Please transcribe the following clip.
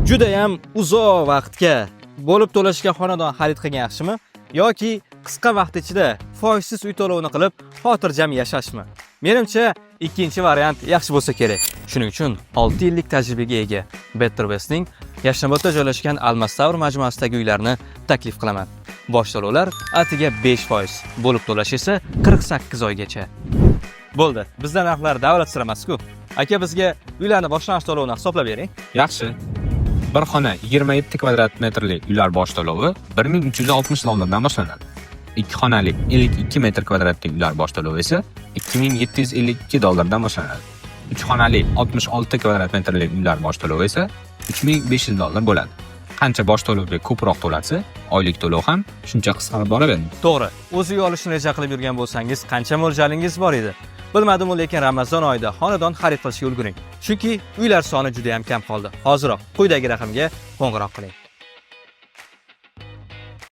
juda ham uzoq vaqtga bo'lib to'lashga xonadon xarid qilgan yaxshimi yoki qisqa vaqt ichida foizsiz uy to'lovini qilib xotirjam yashashmi? Menimcha ikkinchi variant yaxshi bo'lsa kerak. Shuning uchun 6 yillik tajribaga ega Better West'ning Yashnobodda joylashgan Almastavr majmuasidagi uylarni taklif qilaman. Bosh to'lovlar atiga 5%, bo'lib to'lash esa 48 oygacha. Bo'ldi. Bizda narxlar davlat sir emas-ku. Aka, bizga uylarni boshlang'ich to'lovini hisoblab bering. Yaxshi. Bir xona 27 kvadrat metrlik uylar bosh to'lovi $1360 boshlanadi. 2 xonali 52 metr kvadratlik uylar bosh to'lovi esa $2752 boshlanadi. 3 xonali 66 kvadrat metrlik uylar bosh to'lovi esa $3500 bo'ladi. Qancha bosh to'lovga ko'proq to'lasa, oylik to'lov ham shuncha qisqarib boraveradi. To'g'ri. O'z uy olishni reja qilib yurgan bo'lsangiz, qancha mo'ljallingiz bor edi? Bilmadim, lekin Ramazon oyida xonadon xarid qilishga ulguring. Chunki uylar soni juda ham kam qoldi. Hoziroq quyidagi raqamga qo'ng'iroq qiling.